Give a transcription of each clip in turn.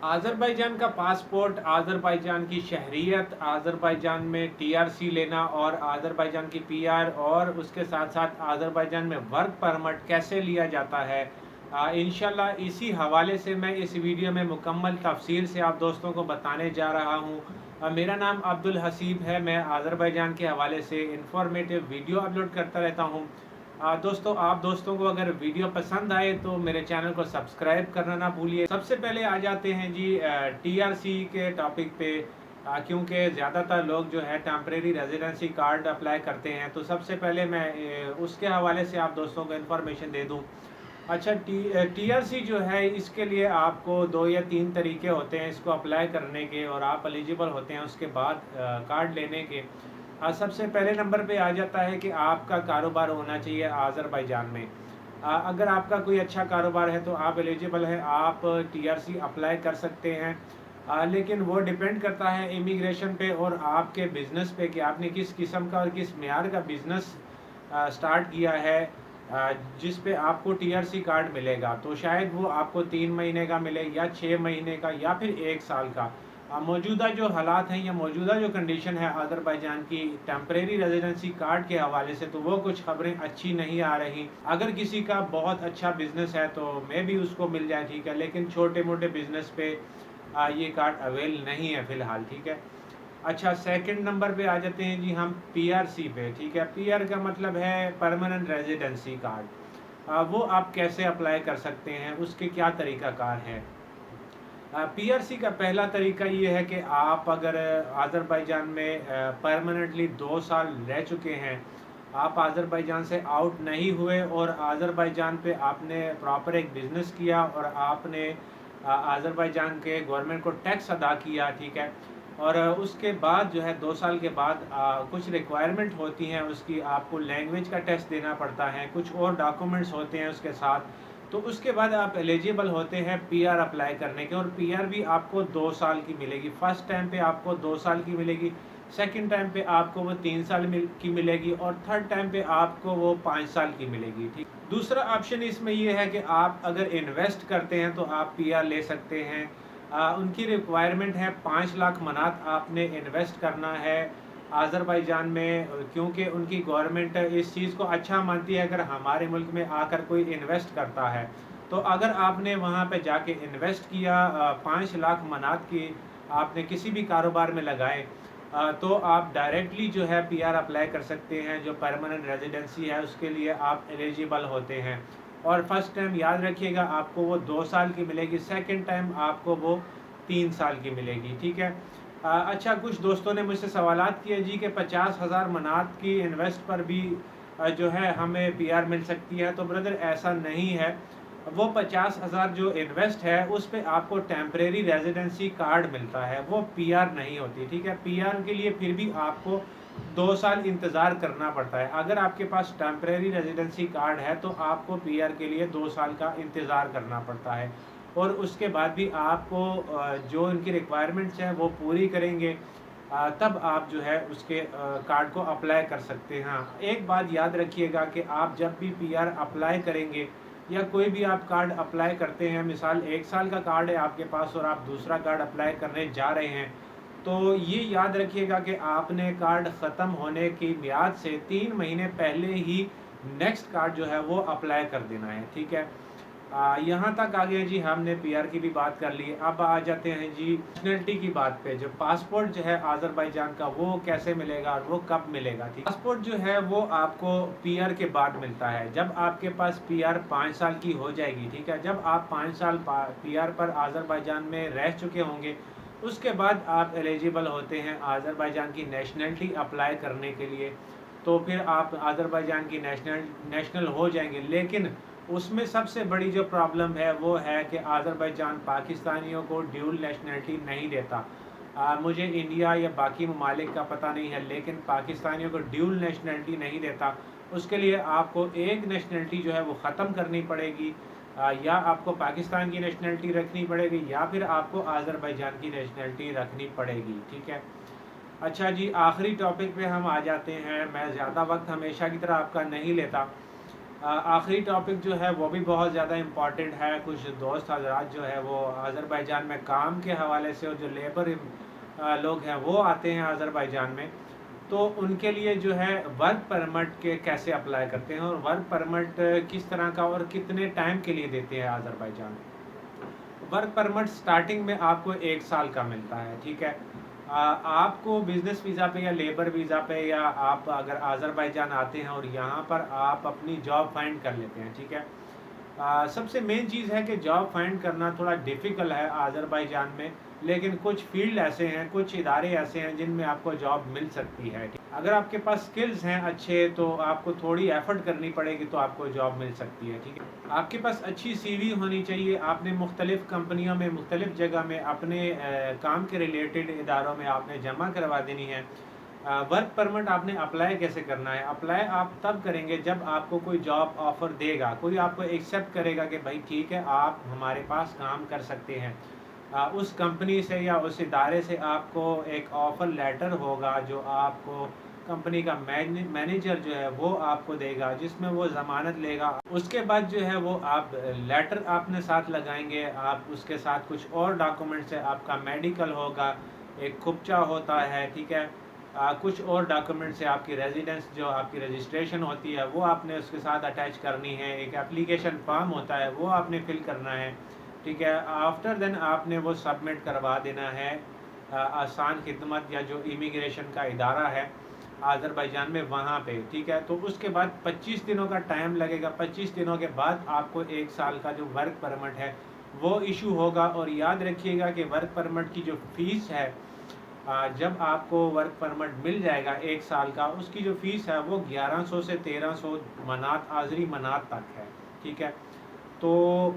Azerbaijan का passport, Azerbaijan की शहरियत, Azerbaijan में टीआरसी लेना और आज़रबाईजान की पीआर और उसके साथ-साथ आज़रबाईजान में वर्क परमिट कैसे लिया जाता है। इंशाल्लाह इसी हवाले से मैं इस वीडियो में मुकम्मल तफ़सील से आप दोस्तों को बताने जा रहा हूँ। मेरा नाम अब्दुल हसीब है, मैं आज़रबाईजान के हवाले से इन्फॉर्मेटिव वीडियो अपलोड करता रहता हूँ। दोस्तों आप दोस्तों को अगर वीडियो पसंद आए तो मेरे चैनल को सब्सक्राइब करना ना भूलिए। सबसे पहले आ जाते हैं जी टीआरसी के टॉपिक पे, क्योंकि ज़्यादातर लोग जो है टेम्परेरी रेजिडेंसी कार्ड अप्लाई करते हैं, तो सबसे पहले मैं उसके हवाले से आप दोस्तों को इन्फॉर्मेशन दे दूँ। अच्छा, टीआरसी जो है इसके लिए आपको 2 या 3 तरीके होते हैं इसको अप्लाई करने के, और आप एलिजिबल होते हैं उसके बाद कार्ड लेने के। सबसे पहले नंबर पे आ जाता है कि आपका कारोबार होना चाहिए आज़रबाईजान में। अगर आपका कोई अच्छा कारोबार है तो आप एलिजिबल हैं, आप टीआरसी अप्लाई कर सकते हैं। लेकिन वो डिपेंड करता है इमिग्रेशन पे और आपके बिज़नेस पे कि आपने किस किस्म का और किस मेयार का बिज़नेस स्टार्ट किया है, जिस पे आपको टीआरसी कार्ड मिलेगा। तो शायद वो आपको 3 महीने का मिले या 6 महीने का या फिर 1 साल का। मौजूदा जो हालात हैं या मौजूदा जो कंडीशन है आज़रबाईजान की टेम्परेरी रेजिडेंसी कार्ड के हवाले से, तो वो कुछ खबरें अच्छी नहीं आ रही। अगर किसी का बहुत अच्छा बिज़नेस है तो मे भी उसको मिल जाए, ठीक है, लेकिन छोटे मोटे बिज़नेस पे ये कार्ड अवेल नहीं है फ़िलहाल, ठीक है। अच्छा, सेकंड नंबर पे आ जाते हैं जी हम पीआरसी पे, ठीक है। पीआर का मतलब है परमानेंट रेजिडेंसी कार्ड। वो आप कैसे अप्लाई कर सकते हैं, उसके क्या तरीक़ाकार है। पीआरसी का पहला तरीका ये है कि आप अगर आज़रबाईजान में परमानेंटली 2 साल रह चुके हैं, आप आज़रबाईजान से आउट नहीं हुए और आज़रबाईजान पे आपने प्रॉपर एक बिज़नेस किया और आपने आज़रबाईजान के गवर्नमेंट को टैक्स अदा किया, ठीक है। और उसके बाद जो है 2 साल के बाद कुछ रिक्वायरमेंट होती हैं उसकी, आपको लैंग्वेज का टेस्ट देना पड़ता है, कुछ और डॉक्यूमेंट्स होते हैं उसके साथ। तो उसके बाद आप एलिजिबल होते हैं पीआर अप्लाई करने के, और पीआर भी आपको 2 साल की मिलेगी। फर्स्ट टाइम पे आपको 2 साल की मिलेगी, सेकंड टाइम पे आपको वो 3 साल की मिलेगी और थर्ड टाइम पे आपको वो 5 साल की मिलेगी, ठीक। दूसरा ऑप्शन इसमें ये है कि आप अगर इन्वेस्ट करते हैं तो आप पीआर ले सकते हैं। उनकी रिक्वायरमेंट है 5 लाख मनात आपने इन्वेस्ट करना है आज़रबाईजान में, क्योंकि उनकी गवर्नमेंट इस चीज़ को अच्छा मानती है अगर हमारे मुल्क में आकर कोई इन्वेस्ट करता है। तो अगर आपने वहाँ पे जाके इन्वेस्ट किया 5 लाख मनात की आपने किसी भी कारोबार में लगाए, तो आप डायरेक्टली जो है पीआर अप्लाई कर सकते हैं। जो परमानेंट रेजिडेंसी है उसके लिए आप एलिजिबल होते हैं। और फर्स्ट टाइम याद रखिएगा आपको वो 2 साल की मिलेगी, सेकंड टाइम आपको वो 3 साल की मिलेगी, ठीक है। अच्छा, कुछ दोस्तों ने मुझसे सवालात किए जी कि 50,000 मनात की इन्वेस्ट पर भी जो है हमें पीआर मिल सकती है। तो ब्रदर ऐसा नहीं है, वो 50,000 जो इन्वेस्ट है उस पे आपको टेम्परेरी रेजिडेंसी कार्ड मिलता है, वो पीआर नहीं होती, ठीक है। पीआर के लिए फिर भी आपको 2 साल इंतज़ार करना पड़ता है। अगर आपके पास टेम्परेरी रेजिडेंसी कार्ड है तो आपको पीआर के लिए 2 साल का इंतज़ार करना पड़ता है, और उसके बाद भी आपको जो इनकी रिक्वायरमेंट्स हैं वो पूरी करेंगे, तब आप जो है उसके कार्ड को अप्लाई कर सकते हैं। हाँ, एक बात याद रखिएगा कि आप जब भी पीआर अप्लाई करेंगे या कोई भी आप कार्ड अप्लाई करते हैं, मिसाल 1 साल का कार्ड है आपके पास और आप दूसरा कार्ड अप्लाई करने जा रहे हैं, तो ये याद रखिएगा कि आपने कार्ड ख़त्म होने की मियाद से 3 महीने पहले ही नेक्स्ट कार्ड जो है वो अप्लाई कर देना है, ठीक है। यहाँ तक आ गया जी, हमने पीआर की भी बात कर ली। अब आ जाते हैं जी नेशनलिटी की बात पे। जो पासपोर्ट जो है आज़रबाईजान का वो कैसे मिलेगा और वो कब मिलेगा, ठीक। पासपोर्ट जो है वो आपको पीआर के बाद मिलता है, जब आपके पास पीआर 5 साल की हो जाएगी, ठीक है। जब आप 5 साल पीआर पर आज़रबाईजान में रह चुके होंगे, उसके बाद आप एलिजिबल होते हैं आज़रबाईजान की नेशनलिटी अप्लाई करने के लिए। तो फिर आप आज़रबाईजान की नेशनल हो जाएंगे। लेकिन उसमें सबसे बड़ी जो प्रॉब्लम है वो है कि आज़रबाईजान पाकिस्तानियों को ड्यूल नेशनलिटी नहीं देता। मुझे इंडिया या बाकी ममालिक का पता नहीं है, लेकिन पाकिस्तानियों को ड्यूल नेशनलिटी नहीं देता। उसके लिए आपको एक नेशनलिटी जो है वो ख़त्म करनी पड़ेगी, या आपको पाकिस्तान की नेशनलिटी रखनी पड़ेगी या फिर आपको आज़रबाईजान की नेशनलिटी रखनी पड़ेगी, ठीक है। अच्छा जी, आखिरी टॉपिक पे हम आ जाते हैं। मैं ज़्यादा वक्त हमेशा की तरह आपका नहीं लेता। आखिरी टॉपिक जो है वो भी बहुत ज़्यादा इम्पॉर्टेंट है। कुछ दोस्त हजरात जो है वो अज़रबैजान में काम के हवाले से, और जो लेबर लोग हैं वो आते हैं अज़रबैजान में, तो उनके लिए जो है वर्क परमिट के कैसे अप्लाई करते हैं, और वर्क परमिट किस तरह का और कितने टाइम के लिए देते हैं अज़रबैजान। वर्क परमिट स्टार्टिंग में आपको 1 साल का मिलता है, ठीक है। आपको बिजनेस वीज़ा पे या लेबर वीज़ा पे, या आप अगर अज़रबैजान आते हैं और यहाँ पर आप अपनी जॉब फाइंड कर लेते हैं, ठीक है। सबसे मेन चीज़ है कि जॉब फाइंड करना थोड़ा डिफ़िकल्ट है अज़रबैजान में, लेकिन कुछ फील्ड ऐसे हैं, कुछ इदारे ऐसे हैं जिनमें आपको जॉब मिल सकती है। अगर आपके पास स्किल्स हैं अच्छे, तो आपको थोड़ी एफर्ट करनी पड़ेगी तो आपको जॉब मिल सकती है, ठीक है। आपके पास अच्छी सीवी होनी चाहिए। आपने मुख्तलिफ़ कंपनियों में, मुख्तलिफ़ जगह में अपने काम के रिलेटेड इदारों में आपने जमा करवा देनी है। वर्क परमिट आपने अप्लाई कैसे करना है? अप्लाई आप तब करेंगे जब आपको कोई जॉब ऑफ़र देगा, कोई आपको एक्सेप्ट करेगा कि भाई ठीक है, आप हमारे पास काम कर सकते हैं। उस कंपनी से या उस इदारे से आपको एक ऑफ़र लेटर होगा जो आपको कंपनी का मैनेजर जो है वो आपको देगा, जिसमें वो ज़मानत लेगा। उसके बाद जो है वो आप लेटर आपने साथ लगाएंगे, आप उसके साथ कुछ और डॉक्यूमेंट्स है, आपका मेडिकल होगा, एक खुपचा होता है, ठीक है। कुछ और डॉक्यूमेंट्स है, आपकी रेजिडेंस जो आपकी रजिस्ट्रेशन होती है वो आपने उसके साथ अटैच करनी है। एक एप्लीकेशन फॉर्म होता है वो आपने फिल करना है, ठीक है। आफ्टर देन आपने वो सबमिट करवा देना है आसान खिदमत या जो इमिग्रेशन का इदारा है अज़रबैजान में, वहाँ पे, ठीक है। तो उसके बाद 25 दिनों का टाइम लगेगा। 25 दिनों के बाद आपको 1 साल का जो वर्क परमिट है वो इशू होगा। और याद रखिएगा कि वर्क परमिट की जो फ़ीस है, जब आपको वर्क परमिट मिल जाएगा 1 साल का, उसकी जो फ़ीस है वो 1100 से 1300 मनात, आज़री मनात तक है, ठीक है। तो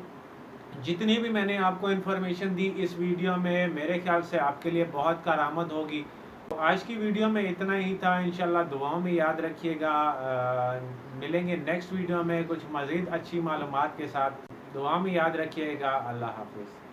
जितनी भी मैंने आपको इन्फॉर्मेशन दी इस वीडियो में, मेरे ख्याल से आपके लिए बहुत कारआमद होगी। तो आज की वीडियो में इतना ही था। इंशाल्लाह दुआओं में याद रखिएगा। मिलेंगे नेक्स्ट वीडियो में कुछ मज़ीद अच्छी मालूमात के साथ। दुआ में याद रखिएगा। अल्लाह हाफ़िज़।